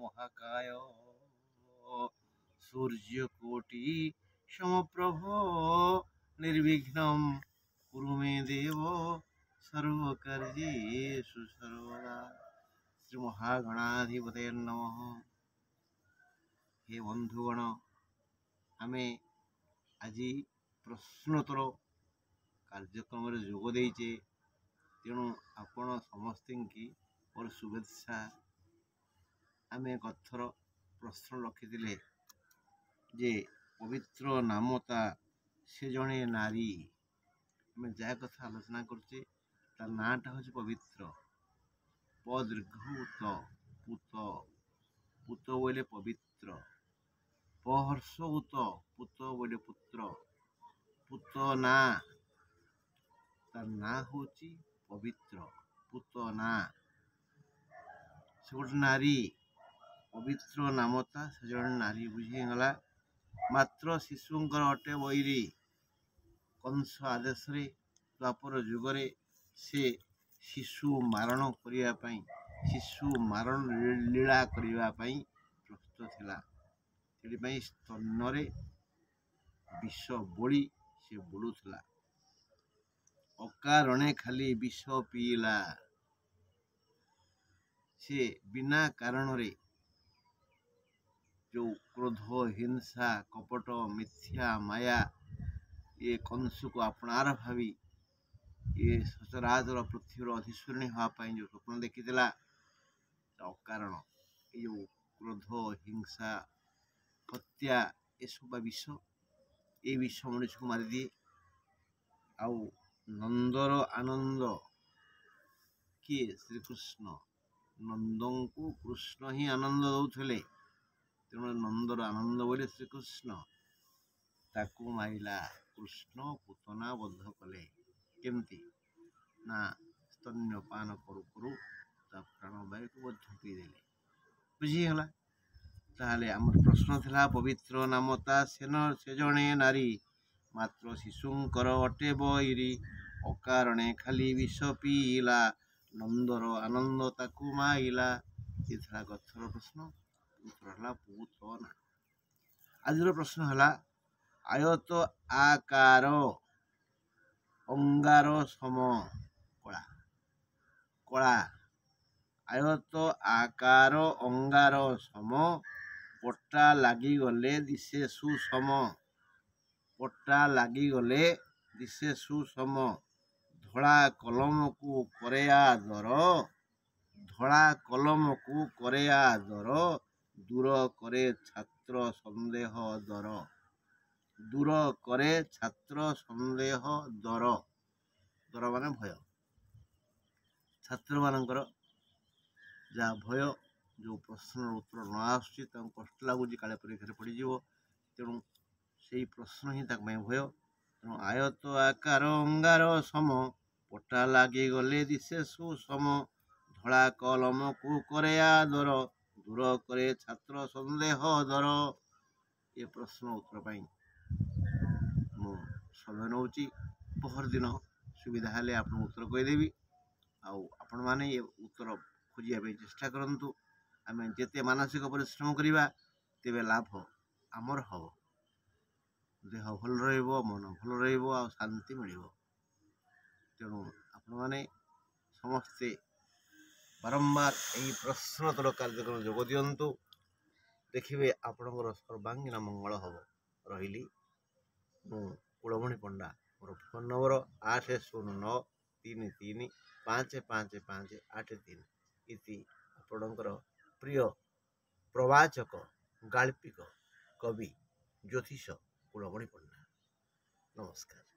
महाकाय सूर्यकोटि समप्रभ निर्विघ्नं कुरु मे देव सर्वकार्येषु सर्वदा। श्री महागणाधिपतये नमः। हे बंधुगण, आमे आज प्रश्नोत्तर कार्यक्रम जोग देचे, तेणु आपण समस्त की और शुभेच्छा। आम कथर प्रश्न रखी जे पवित्र नामता से जड़े नारी। आम जहाँ कथा आलोचना करचे तार नाटा हूँ पवित्र। पदीर्घ पुत, पुत बोले पवित्र। पहर्ष उत, पुत बोले पुत्र। पुतना तार ना हूँ पवित्र। पुतना से गोटे नारी, पवित्र नामता से जड़े नारी बुझीगला। मात्र शिशुंकर अटे वैरी। कंस आदेश रे द्वापर जुगरे से शिशु मारण करने, शिशु मारण लीला करने प्रस्तुत थिला। से स्तन विष बोली से बुलूला। अकारणे खाली विष पीला। से बिना कारण रे जो क्रोध, हिंसा, कपट, मिथ्या, माया ये कंस को अपनार भावी ये सचराचर पृथ्वीर अधिश्वरणी हाँपाई जो स्वप्न देखी अकारण ये जो क्रोध, हिंसा, हत्या ये सब विष, ये विष मनुष्य को मारिदिए। आउ नंदर आनंद किए श्रीकृष्ण। नंद को कृष्ण ही आनंद दौले, तेणु नंदर आनंद बोले श्रीकृष्ण। ताकू मारिला कृष्ण पूतना बद्ध कले। केमती ना स्तन्यपान करू करू प्राणवायु को बद्ध पीदेले। बुझीगला। ताहले आमर प्रश्न थिला पवित्र नामता से जड़े नारी। मात्र शिशुंकर अटे बैरी। अकारणे खाली विष पीला। नंदर आनंद ताकू माइला। ये था कथर प्रश्न। उत्तर है पूतना। आज प्रश्न है आयत आकार अंगार सम कला। कला आयत आकार अंगार सम। पट्टा लगी गले दिशे सुसम। पट्टा लगी गले दिशे सुसम। धड़ा कलम को करे आदर। धड़ा कलम को करे आदर। दूर करे छात्र संदेह दर। दूर करे छात्र संदेह दर। दर माने भय। छात्र मानकर जहाँ भय जो प्रश्न उत्तर न आसुची कष्ट लगुच काले परीक्षा पड़ीज। तेणु से प्रश्न ही भय। तेणु आयत आकार अंगार सम। पट्टा लगी गले दिशे सुसम। धड़ा कलम को करे आदर। दूर करे छात्र संदेह दर। ये प्रश्न उत्तर मु समय नौ पहर दिन सुविधा हेले आप उत्तर कहीदेवी। आपण मैंने ये उत्तर खोजा चेष्टा करूँ। आम जिते मानसिक परिश्रम करवा तेरे लाभ आमर हम। देह भल मन भल शांति मिल। तेणु आपण मैंने समस्ते बारंबार यही प्रश्नोत्तर कार्यक्रम जोग दिंतु। देखिए आपणकर सर्वांगीन मंगल हम। रही कुलमणि पंडा। मोर फोन नंबर 8093355583 इति आपणकर प्रिय प्रवाचक गाल्पिक कवि ज्योतिष कुलमणि पंडा। नमस्कार।